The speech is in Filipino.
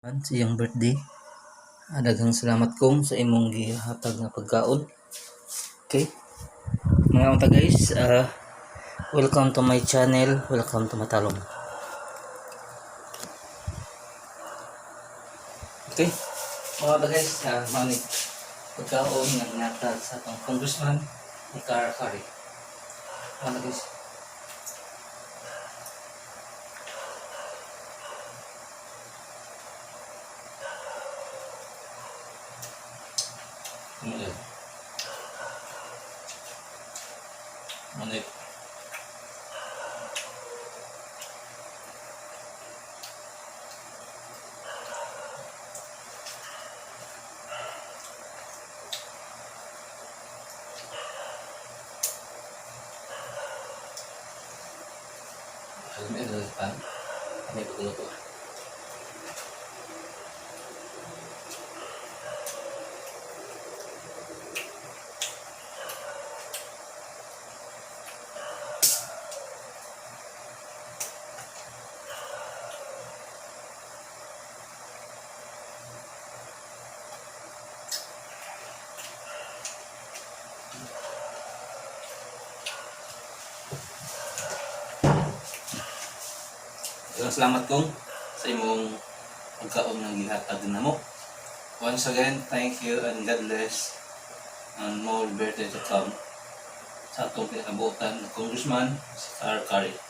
Sa iyong birthday. Daghang salamat kong sa imong gihatag nga pagkaon. Okay? Mga unta guys, welcome to my channel. Welcome to Matalong. Okay? Mga unta guys, manig pagkaon nga natag sa atong congressman ni Cara Kari. Mga unta guys. Manig. Alam mo ito pan? May pagluto. Salamat kong sa imong pagkaon ng gihatag namo. Once again, thank you and God bless and more birthday to come sa atong pinakabuotan na Congressman si Cara Kari.